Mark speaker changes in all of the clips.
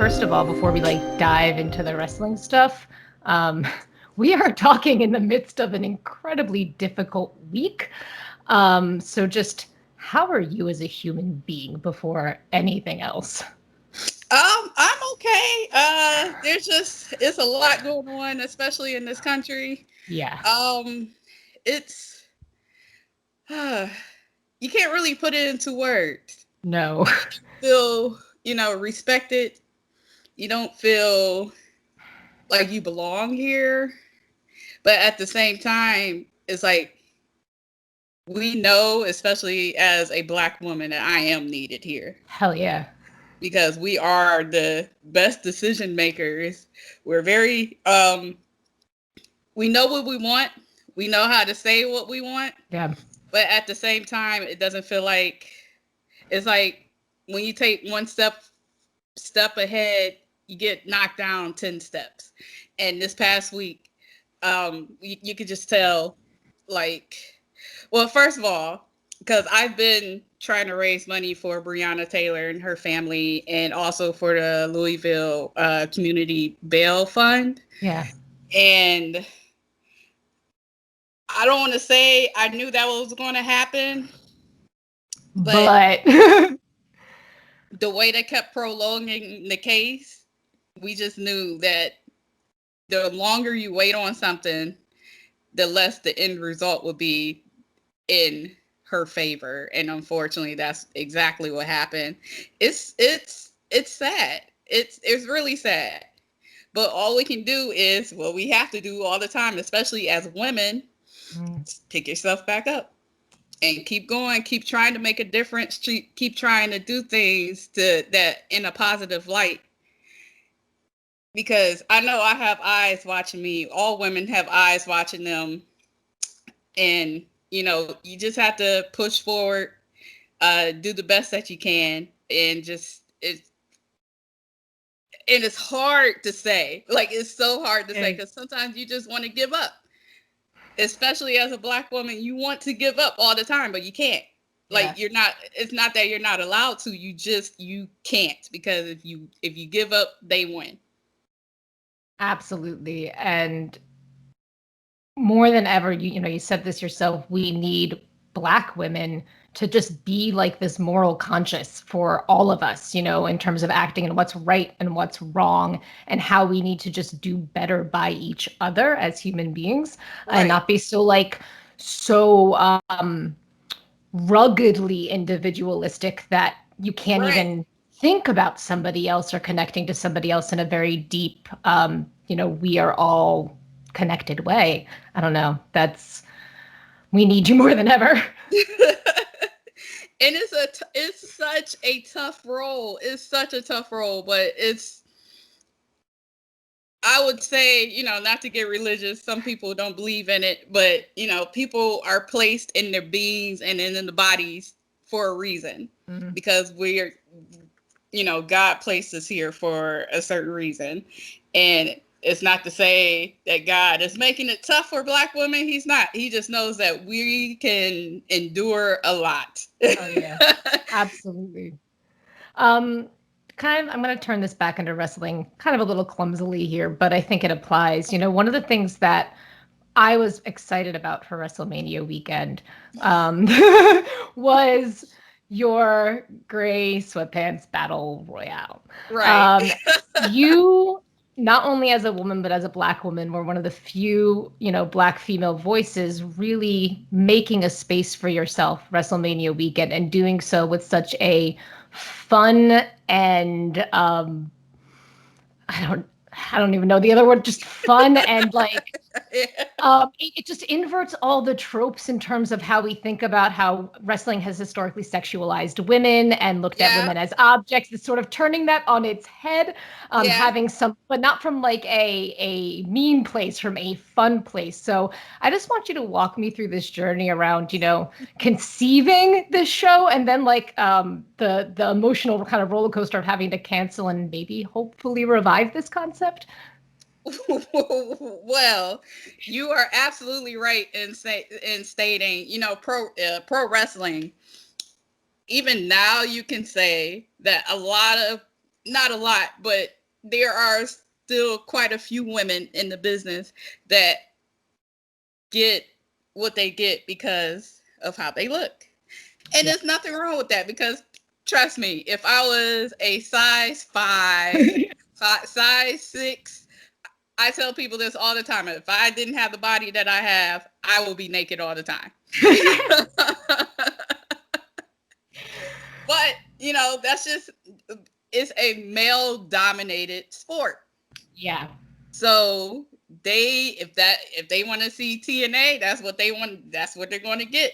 Speaker 1: first of all, before we dive into the wrestling stuff, um, we are talking in the midst of an incredibly difficult week. So just how are you as a human being before anything else?
Speaker 2: I'm okay. It's a lot going on, especially in this country.
Speaker 1: Yeah.
Speaker 2: It's you can't really put it into words.
Speaker 1: No.
Speaker 2: Feel, respected. You don't feel like you belong here, but at the same time, it's like we know, especially as a Black woman, that I am needed here
Speaker 1: Hell yeah.
Speaker 2: because we are the best decision makers. We're very we know what we want. We know how to say what we want.
Speaker 1: Yeah.
Speaker 2: But at the same time, it doesn't feel like it's like when you take one step ahead, you get knocked down 10 steps. And this past week, you could just tell, like, well, first of all, because I've been trying to raise money for Breonna Taylor and her family, and also for the Louisville Community Bail Fund.
Speaker 1: Yeah.
Speaker 2: And I don't want to say I knew that was going to happen, but
Speaker 1: But
Speaker 2: the way they kept prolonging the case, we just knew that the longer you wait on something, the less the end result would be in her favor. And unfortunately, that's exactly what happened. It's sad. It's really sad. But all we can do is what we have to do all the time, especially as women, pick yourself back up and keep going, keep trying to make a difference, keep trying to do things that in a positive light. Because I know I have eyes watching me. All women have eyes watching them. And, you just have to push forward, do the best that you can. And it's hard to say. Like, it's so hard to say because sometimes you just want to give up. Especially as a Black woman, you want to give up all the time, but you can't. Like, it's not that you're not allowed to, you can't, because if you give up, they win.
Speaker 1: absolutely. And more than ever, you said this yourself, we need Black women to just be like this moral conscience for all of us, in terms of acting and what's right and what's wrong and how we need to just do better by each other as human beings. Right. And not be so ruggedly individualistic that you can't
Speaker 2: Right.
Speaker 1: even think about somebody else or connecting to somebody else in a very deep, we are all connected way. I don't know. We need you more than ever.
Speaker 2: And it's such a tough role. It's such a tough role, but I would say, not to get religious, some people don't believe in it, but, people are placed in their beings and in the bodies for a reason. Mm-hmm. Because we're, God placed us here for a certain reason. And it's not to say that God is making it tough for Black women. He's not. He just knows that we can endure a lot.
Speaker 1: Oh, yeah. Absolutely. I'm going to turn this back into wrestling kind of a little clumsily here, but I think it applies. One of the things that I was excited about for WrestleMania weekend was your Grey Sweatpants Battle Royale.
Speaker 2: Right.
Speaker 1: You, not only as a woman, but as a Black woman, were one of the few, Black female voices really making a space for yourself WrestleMania weekend and doing so with such a fun and I don't even know the other word, just fun and it just inverts all the tropes in terms of how we think about how wrestling has historically sexualized women and looked at women as objects. It's sort of turning that on its head, having some, but not from a mean place, from a fun place. So I just want you to walk me through this journey around, conceiving this show and then the emotional kind of roller coaster of having to cancel and maybe hopefully revive this concept.
Speaker 2: Well, you are absolutely right in stating, pro wrestling. Even now, you can say that not a lot, but there are still quite a few women in the business that get what they get because of how they look. And there's nothing wrong with that, because trust me, if I was a size 5, size 6, I tell people this all the time. If I didn't have the body that I have, I will be naked all the time. But, you know, that's just, it's a male dominated sport.
Speaker 1: Yeah.
Speaker 2: So if they want to see TNA, that's what they want. That's what they're going to get.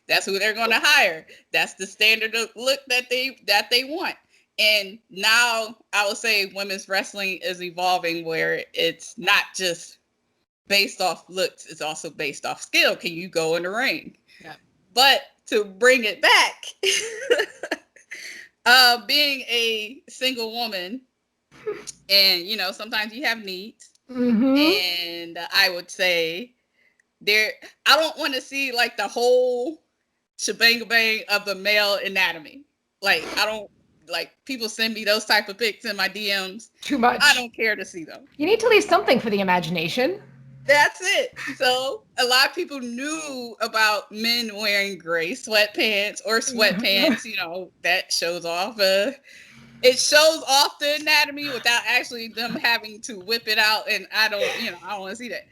Speaker 2: That's who they're going to hire. That's the standard of look that they want. And now I would say women's wrestling is evolving, where it's not just based off looks, it's also based off skill. Can you go in the ring?
Speaker 1: Yeah.
Speaker 2: But to bring it back, being a single woman, and you know, sometimes you have needs, and I would say I don't want to see like the whole shebang bang of the male anatomy. Like, I don't like, people send me those type of pics in my DMs.
Speaker 1: Too much.
Speaker 2: I don't care to see them.
Speaker 1: You need to leave something for the imagination.
Speaker 2: That's it. So a lot of people knew about men wearing gray sweatpants or sweatpants, you know, that shows off it shows off the anatomy without actually them having to whip it out, and I don't want to see that.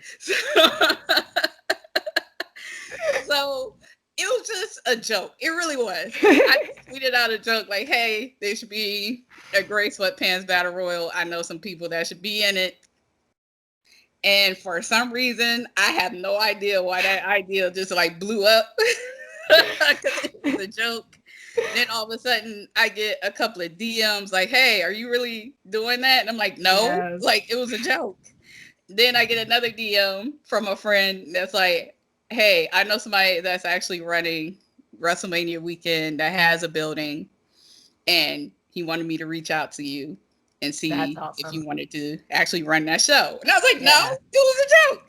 Speaker 2: So it was just a joke. It really was. I tweeted out a joke like, hey, there should be a Grey Sweatpants Battle Royale. I know some people that should be in it. And for some reason, I have no idea why that idea just like blew up. Because it was a joke. Then all of a sudden, I get a couple of DMs like, hey, are you really doing that? And I'm like, no,
Speaker 1: Yes.
Speaker 2: Like, it was a joke. Then I get another DM from a friend that's like, hey, I know somebody that's actually running WrestleMania weekend that has a building, and he wanted me to reach out to you and see if you wanted to actually run that show. And I was like, no, it was a joke.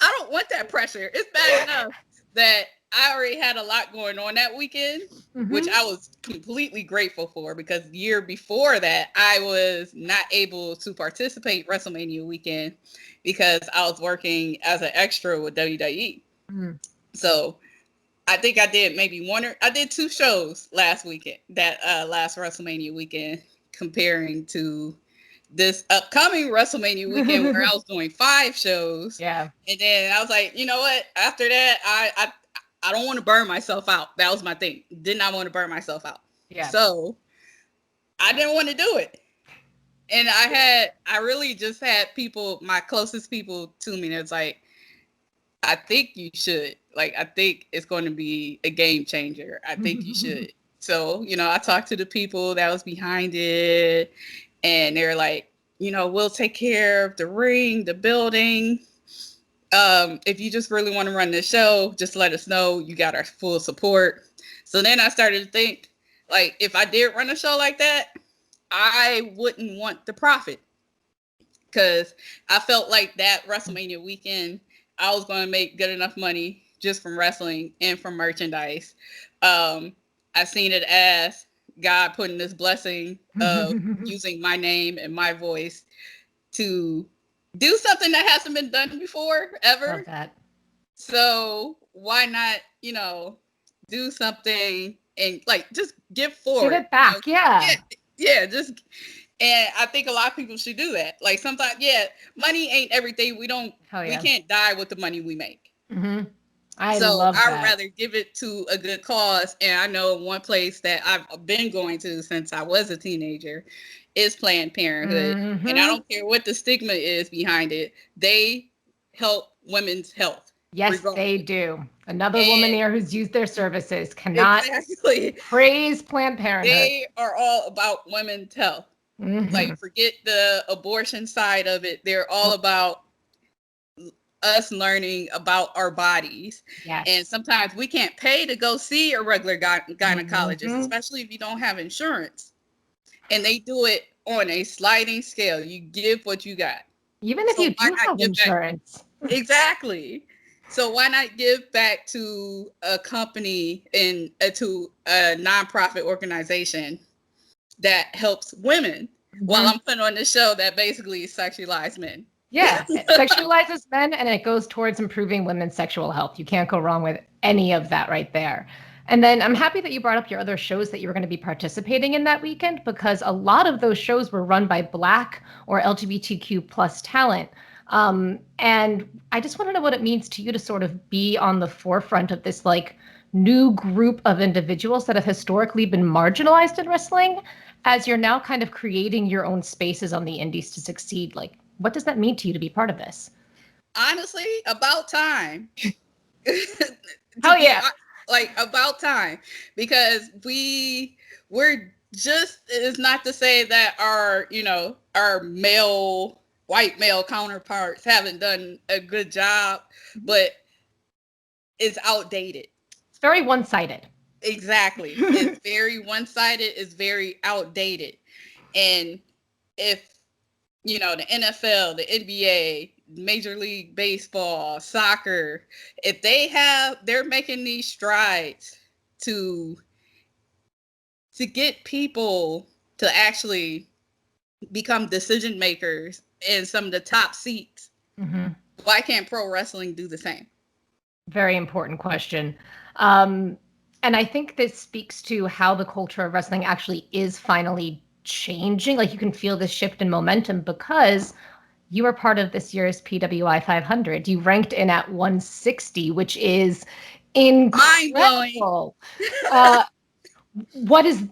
Speaker 2: I don't want that pressure. It's bad enough that I already had a lot going on that weekend, which I was completely grateful for, because the year before that, I was not able to participate WrestleMania weekend because I was working as an extra with WWE. So I think I did I did 2 shows last weekend, that last WrestleMania weekend, comparing to this upcoming WrestleMania weekend where I was doing 5 shows.
Speaker 1: Yeah.
Speaker 2: And then I was like, you know what? After that, I don't want to burn myself out. That was my thing. Did not want to burn myself out.
Speaker 1: Yeah.
Speaker 2: So I didn't want to do it. And I really just had people, my closest people to me, that's like, I think you should. Like, I think it's going to be a game changer. I think you should. So, you know, I talked to the people that was behind it, and they're like, you know, we'll take care of the ring, the building. If you just really want to run this show, just let us know. You got our full support. So then I started to think, like, if I did run a show like that, I wouldn't want the profit, because I felt like that WrestleMania weekend, I was going to make good enough money just from wrestling and from merchandise. I seen it as God putting this blessing of using my name and my voice to do something that hasn't been done before, ever.
Speaker 1: Love that.
Speaker 2: So why not, you know, do something and like just give forward.
Speaker 1: Give it back,
Speaker 2: you know?
Speaker 1: yeah.
Speaker 2: Yeah, just, and I think a lot of people should do that. Like, sometimes, money ain't everything. We can't die with the money we make.
Speaker 1: I love that.
Speaker 2: I'd rather give it to a good cause. And I know one place that I've been going to since I was a teenager is Planned Parenthood. And I don't care what the stigma is behind it. They help women's health.
Speaker 1: Yes, regardless. They do. Another woman here who's used their services cannot praise Planned Parenthood.
Speaker 2: They are all about women's health. Like, forget the abortion side of it. They're all about us learning about our bodies.
Speaker 1: Yes.
Speaker 2: And sometimes we can't pay to go see a regular gynecologist, especially if you don't have insurance. And they do it on a sliding scale. You give what you got.
Speaker 1: Even if you do have insurance.
Speaker 2: Exactly. So why not give back to a company and to a nonprofit organization that helps women, while I'm putting on this show that basically sexualizes men.
Speaker 1: Yeah, it sexualizes men, and it goes towards improving women's sexual health. You can't go wrong with any of that right there. And then I'm happy that you brought up your other shows that you were going to be participating in that weekend, because a lot of those shows were run by Black or LGBTQ plus talent. And I just want to know what it means to you to sort of be on the forefront of this like new group of individuals that have historically been marginalized in wrestling, as you're now kind of creating your own spaces on the indies to succeed. Like, what does that mean to you to be part of this?
Speaker 2: Honestly, about time.
Speaker 1: Oh yeah.
Speaker 2: Like about time, because we're just, it's not to say that our, our white male counterparts haven't done a good job, but it's outdated.
Speaker 1: It's very one-sided.
Speaker 2: Exactly. It's very one-sided, it's very outdated. And if the NFL, the NBA, Major League Baseball, soccer, if they're making these strides to get people to actually become decision makers in some of the top seats, why can't pro wrestling do the same?
Speaker 1: Very important question. And I think this speaks to how the culture of wrestling actually is finally changing. Like, you can feel this shift in momentum because you were part of this year's PWI 500. You ranked in at 160, which is incredible. What does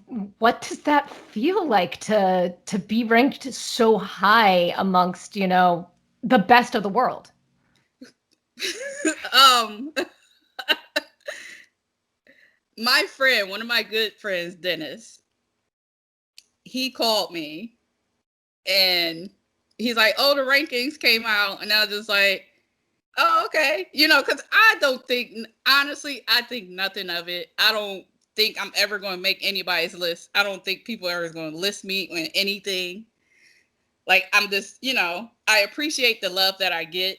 Speaker 1: that feel like to be ranked so high amongst, the best of the world?
Speaker 2: My friend, one of my good friends, Dennis, he called me and he's like, "Oh, the rankings came out." And I was just like, "Oh, okay." Because honestly, I think nothing of it. I don't think I'm ever going to make anybody's list. I don't think people are ever going to list me on anything. Like, I'm just, I appreciate the love that I get,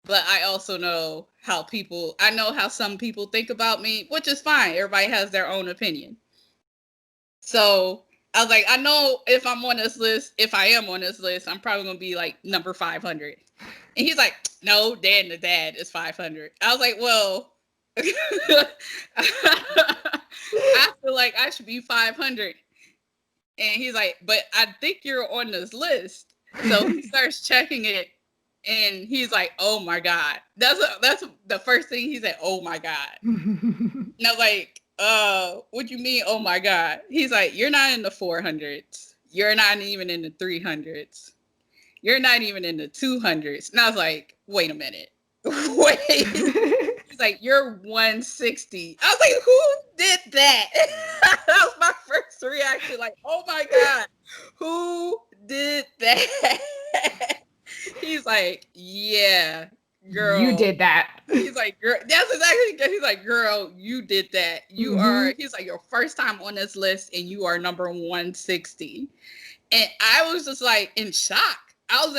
Speaker 2: but I also know how some people think about me, which is fine. Everybody has their own opinion. So I was like, I know if I am on this list, I'm probably going to be like number 500. And he's like, "No, Dan the Dad is 500. I was like, well, I feel like I should be 500. And he's like, "But I think you're on this list." So he starts checking it. And he's like, "Oh my God." That's the first thing he said, "Oh my God." And I was like, what do you mean, "Oh my God"? He's like, "You're not in the 400s. You're not even in the 300s. You're not even in the 200s. And I was like, "Wait a minute. Wait." He's like, "You're 160. I was like, "Who did that?" That was my first reaction. Like, "Oh my God, who did that?" He's like, "Yeah, girl.
Speaker 1: You did that."
Speaker 2: He's like, "Girl," that's exactly. He's like, "Girl, you did that. You are." He's like, "Your first time on this list, and you are number 160." And I was just like in shock. I was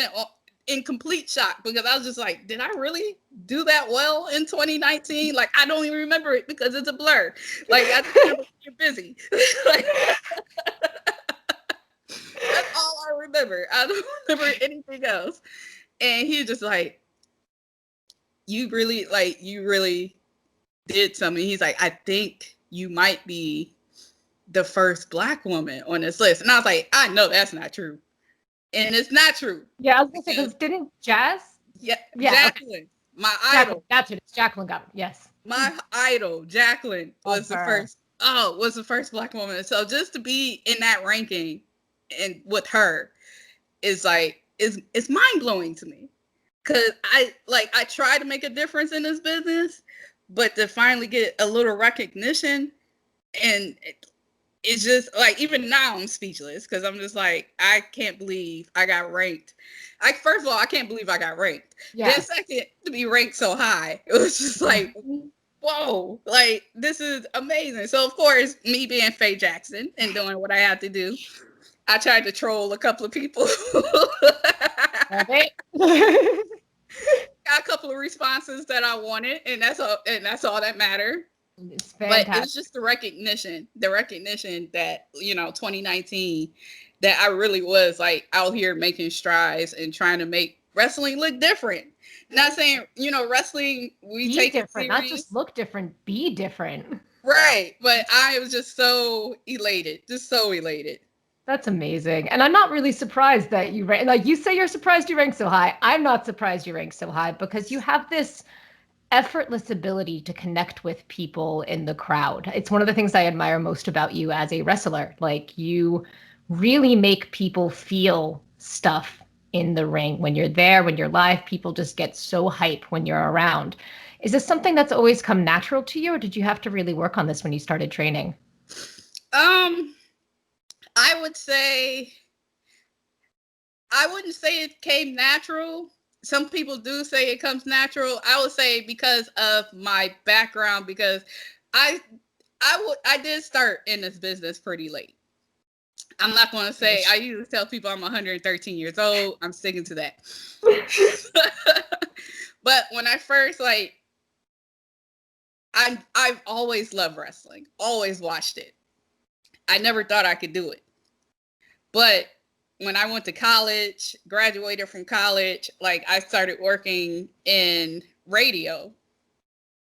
Speaker 2: in complete shock, because I was just like, did I really do that well in 2019? Like, I don't even remember it because it's a blur. Like, I just remember being busy. Like, that's all I remember. I don't remember anything else. And he's just like, you really did something. He's like, "I think you might be the first Black woman on this list." And I was like, I know that's not true. And it's not true.
Speaker 1: Yeah, I was going to say, because didn't Jazz?
Speaker 2: Yeah, Jacqueline, okay. My idol.
Speaker 1: That's it. It's Jacqueline got it. Yes.
Speaker 2: My idol, Jacqueline, was the first Black woman. So just to be in that ranking and with her is like, it's mind blowing to me. Cause I try to make a difference in this business, but to finally get a little recognition, and it's just like, even now I'm speechless, because I'm just like, I can't believe I got ranked. Like, first of all, I can't believe I got ranked. Yeah. Then second, to be ranked so high, it was just like, whoa, like, this is amazing. So of course, me being Faye Jackson and doing what I had to do, I tried to troll a couple of people. Got a couple of responses that I wanted, and that's all that mattered.
Speaker 1: It's
Speaker 2: But it
Speaker 1: fantastic.
Speaker 2: was just the recognition that, 2019, that I really was like out here making strides and trying to make wrestling look different. Not saying, wrestling, we
Speaker 1: Be
Speaker 2: take it
Speaker 1: different, not just
Speaker 2: serious.
Speaker 1: look different, be different.
Speaker 2: Right. But I was just so elated, just so elated.
Speaker 1: That's amazing. And I'm not really surprised that you rank, like you say you're surprised you rank so high. I'm not surprised you rank so high because you have this effortless ability to connect with people in the crowd. It's one of the things I admire most about you as a wrestler. Like you really make people feel stuff in the ring when you're there, when you're live. People just get so hype when you're around. Is this something that's always come natural to you, or did you have to really work on this when you started training?
Speaker 2: Um, I would say, I wouldn't say it came natural. Some people do say it comes natural. I would say because of my background, because I I did start in this business pretty late. I'm not going to say, I usually tell people I'm 113 years old. I'm sticking to that. But when I first, I've always loved wrestling, always watched it. I never thought I could do it. But when I went to college, graduated from college, I started working in radio.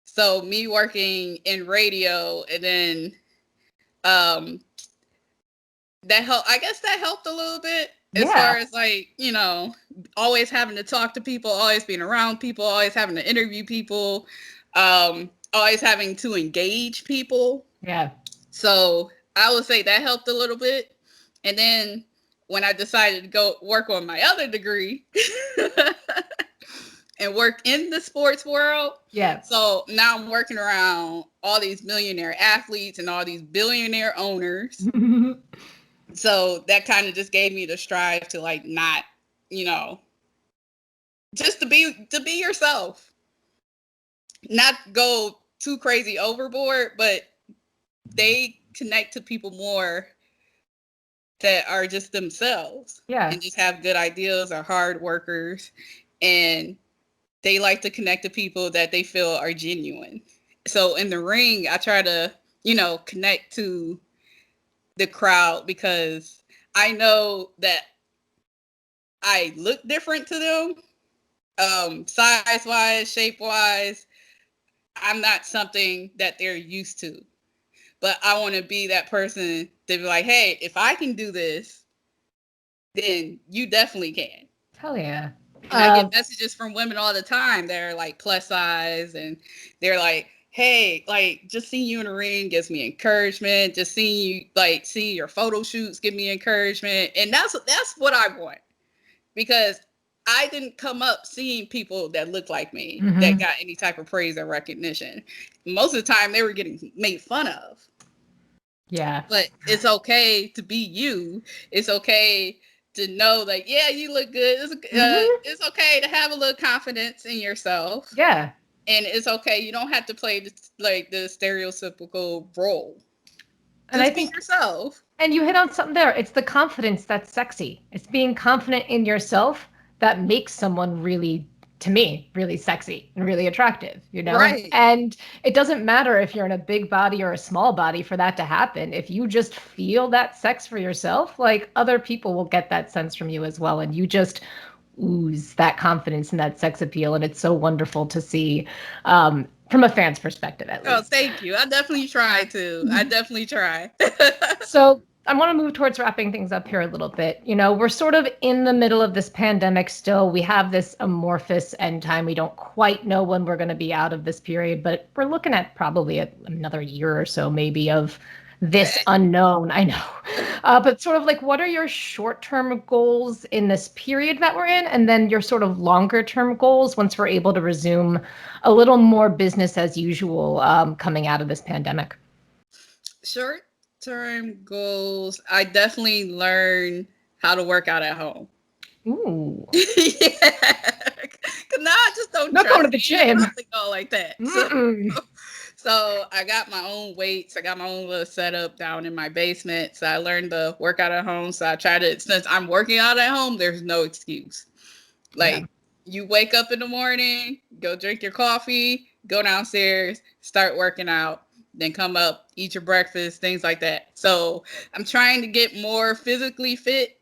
Speaker 2: So me working in radio, and then um that helped. I guess that helped a little bit as far
Speaker 1: Yeah.
Speaker 2: as always having to talk to people, always being around people, always having to interview people, always having to engage people.
Speaker 1: Yeah.
Speaker 2: So I would say that helped a little bit. And then when I decided to go work on my other degree and work in the sports world.
Speaker 1: Yeah.
Speaker 2: So now I'm working around all these millionaire athletes and all these billionaire owners. So that kind of just gave me the strive to not, just to be yourself, not go too crazy overboard, but they connect to people more that are just themselves.
Speaker 1: Yeah.
Speaker 2: And just have good ideas, are hard workers, and they like to connect to people that they feel are genuine. So in the ring, I try to, connect to the crowd because I know that I look different to them, size wise, shape wise. I'm not something that they're used to, but I want to be that person to be like, hey, if I can do this, then you definitely can.
Speaker 1: Hell yeah.
Speaker 2: And I get messages from women all the time. They're plus size, and they're like, hey, just seeing you in the ring gives me encouragement. Just seeing you, seeing your photo shoots give me encouragement. And that's what I want. Because I didn't come up seeing people that look like me that got any type of praise or recognition. Most of the time they were getting made fun of.
Speaker 1: Yeah.
Speaker 2: But it's okay to be you. It's okay to know that, yeah, you look good. It's okay to have a little confidence in yourself.
Speaker 1: Yeah.
Speaker 2: And it's okay. You don't have to play the stereotypical role.
Speaker 1: And
Speaker 2: Just
Speaker 1: I
Speaker 2: be
Speaker 1: think,
Speaker 2: yourself.
Speaker 1: and you hit on something there. It's the confidence that's sexy. It's being confident in yourself that makes someone really, to me, really sexy and really attractive,
Speaker 2: Right.
Speaker 1: And it doesn't matter if you're in a big body or a small body for that to happen. If you just feel that sex for yourself, other people will get that sense from you as well. And you just ooze that confidence and that sex appeal. And it's so wonderful to see from a fan's perspective, at least.
Speaker 2: Oh, thank you. I definitely try to. I definitely try.
Speaker 1: So I want to move towards wrapping things up here a little bit. We're sort of in the middle of this pandemic still. We have this amorphous end time. We don't quite know when we're going to be out of this period, but we're looking at probably another year or so, maybe, of this unknown. I know. But sort of what are your short-term goals in this period that we're in? And then your sort of longer-term goals once we're able to resume a little more business as usual coming out of this pandemic?
Speaker 2: Short-term goals. I definitely learn how to work out at home.
Speaker 1: Ooh.
Speaker 2: Yeah. Cause now I just don't
Speaker 1: Not
Speaker 2: trust
Speaker 1: going to the gym.
Speaker 2: to go like that. So I got my own weights. I got my own little setup down in my basement. So I learned to work out at home. So I try to, since I'm working out at home, there's no excuse. You wake up in the morning, go drink your coffee, go downstairs, start working out. then come up, eat your breakfast, things like that. So I'm trying to get more physically fit.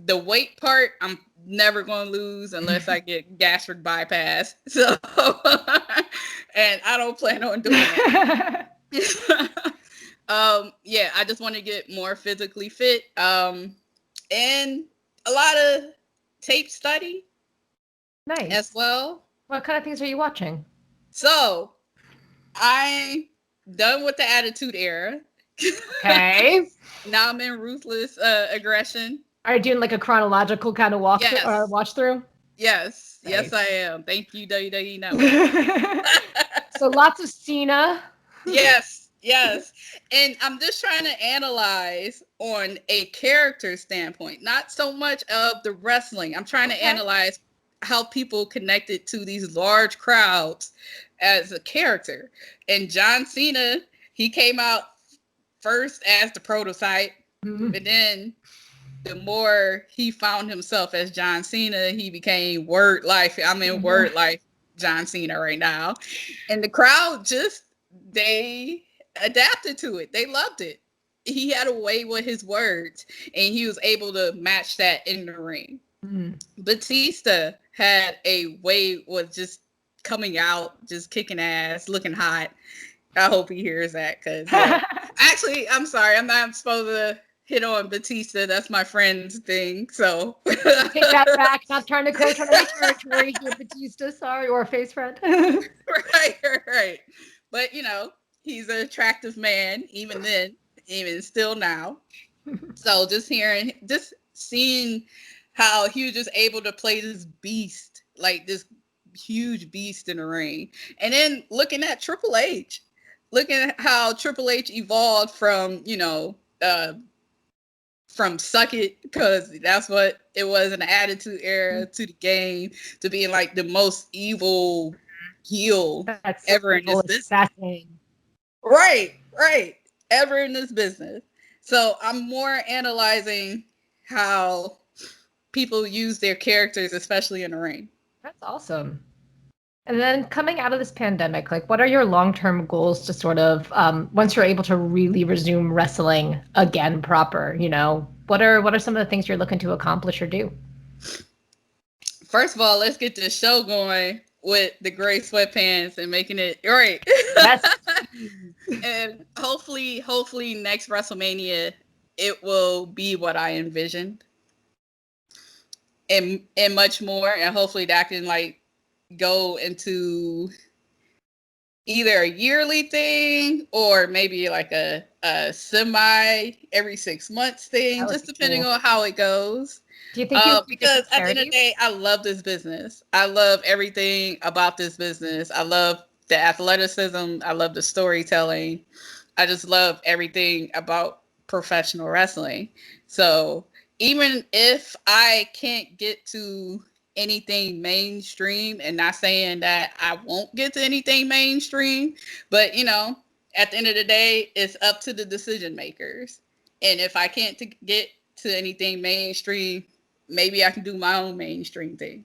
Speaker 2: The weight part, I'm never going to lose unless I get gastric bypass. So, and I don't plan on doing that. Yeah, I just want to get more physically fit. And a lot of tape study.
Speaker 1: Nice.
Speaker 2: As well.
Speaker 1: What kind of things are you watching?
Speaker 2: So, I'm done with the Attitude Era.
Speaker 1: Okay.
Speaker 2: Now I'm in Ruthless Aggression.
Speaker 1: Are you doing like a chronological kind of watch through?
Speaker 2: Yes.
Speaker 1: Nice.
Speaker 2: Yes, I am. Thank you, WWE Network.
Speaker 1: So lots of Cena.
Speaker 2: Yes. And I'm just trying to analyze on a character standpoint, not so much of the wrestling. I'm trying to analyze how people connected to these large crowds as a character. And John Cena, he came out first as the prototype, but then the more he found himself as John Cena, he became Word Life. I'm in Word Life John Cena right now. And the crowd they adapted to it. They loved it. He had a way with his words, and he was able to match that in the ring. Batista had a way with just coming out, just kicking ass, looking hot. I hope he hears that because actually, I'm sorry, I'm not supposed to hit on Batista. That's my friend's thing. So
Speaker 1: take that back. Not trying to coach on any territory here, Batista. Sorry, or a face friend.
Speaker 2: Right. But he's an attractive man, even then, even still now. So just seeing how he was just able to play this beast, like this huge beast in the ring. And then looking at Triple H, looking at how Triple H evolved from Suck It, because that's what it was in the Attitude Era, to the Game, to being like the most evil heel ever in this business. Right. Ever in this business. So I'm more analyzing how people use their characters, especially in the ring.
Speaker 1: That's awesome. And then coming out of this pandemic, like, what are your long-term goals to sort of, once you're able to really resume wrestling again proper, what are some of the things you're looking to accomplish or do?
Speaker 2: First of all, let's get this show going with the Grey Sweatpants and making it right.
Speaker 1: Yes.
Speaker 2: And hopefully next WrestleMania, it will be what I envisioned. And much more. And hopefully that can go into either a yearly thing or maybe like a semi every 6 months thing, just depending on how it goes.
Speaker 1: Do you think
Speaker 2: because at the end of the day, I love this business. I love everything about this business. I love the athleticism. I love the storytelling. I just love everything about professional wrestling. So even if I can't get to anything mainstream, and not saying that I won't get to anything mainstream, but at the end of the day, it's up to the decision makers. And if I can't get to anything mainstream, maybe I can do my own mainstream thing.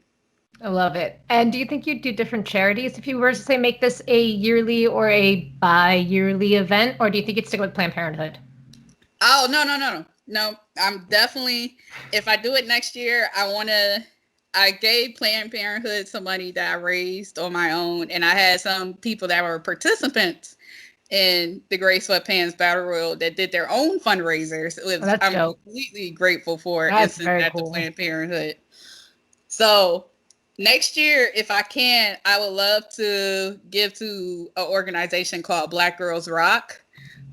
Speaker 1: I love it. And do you think you'd do different charities if you were to say make this a yearly or a bi-yearly event, or do you think you'd stick with Planned Parenthood?
Speaker 2: Oh, no. I'm definitely, if I do it next year, I gave Planned Parenthood some money that I raised on my own, and I had some people that were participants in the Grey Sweatpants Battle Royale that did their own fundraisers. I'm completely grateful for it.
Speaker 1: That's very cool.
Speaker 2: The Planned Parenthood. So next year, if I can, I would love to give to an organization called Black Girls Rock,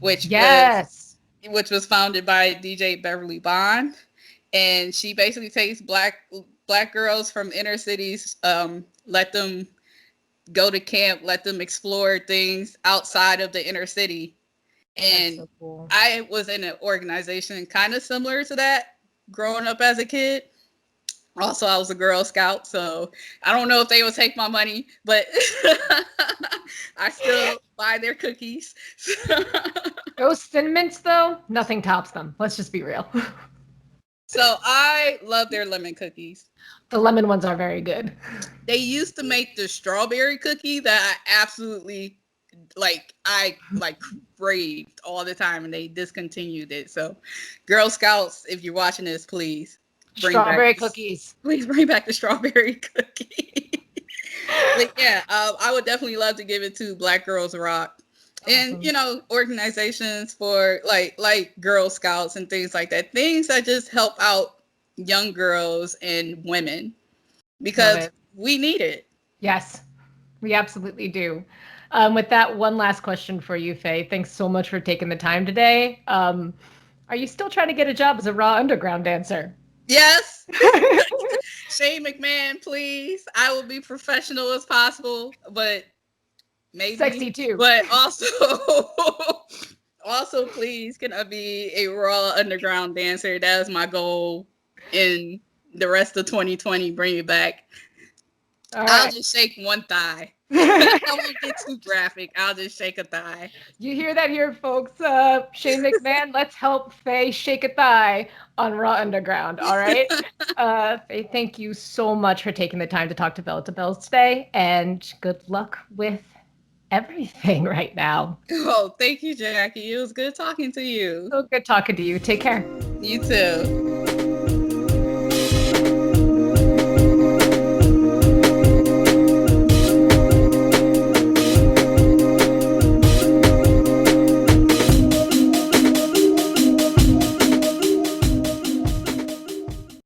Speaker 2: which was founded by DJ Beverly Bond. And she basically takes black girls from inner cities, let them go to camp, let them explore things outside of the inner city. And so cool. I was in an organization kind of similar to that growing up as a kid. Also, I was a Girl Scout, so I don't know if they would take my money, but I still buy their cookies.
Speaker 1: Those Thin Mints, though, nothing tops them. Let's just be real.
Speaker 2: So I love their lemon cookies.
Speaker 1: The lemon ones are very good.
Speaker 2: They used to make the strawberry cookie that I absolutely I craved all the time, and they discontinued it. So, Girl Scouts, if you're watching this, please
Speaker 1: strawberry cookies.
Speaker 2: Please bring back the strawberry cookie. But yeah, I would definitely love to give it to Black Girls Rock.
Speaker 1: Awesome.
Speaker 2: And organizations for like Girl Scouts and things like that, things that just help out young girls and women, because we need it.
Speaker 1: Yes, we absolutely do. With that, one last question for you, Faye. Thanks so much for taking the time today. Are you still trying to get a job as a Raw Underground dancer?
Speaker 2: Yes. Shane McMahon, please. I will be professional as possible, but maybe
Speaker 1: sexy too.
Speaker 2: But also please, can I be a Raw Underground dancer? That is my goal in the rest of 2020. Bring it back. All right. I'll just shake one thigh. I won't get too graphic. I'll just shake a thigh.
Speaker 1: You hear that here, folks? Shane McMahon, let's help Faye shake a thigh on Raw Underground. All right. Faye, thank you so much for taking the time to talk to Bella to Bells today, and good luck with everything right now.
Speaker 2: Oh, thank you, Jackie. It was good talking to you.
Speaker 1: So good talking to you. Take care.
Speaker 2: You too.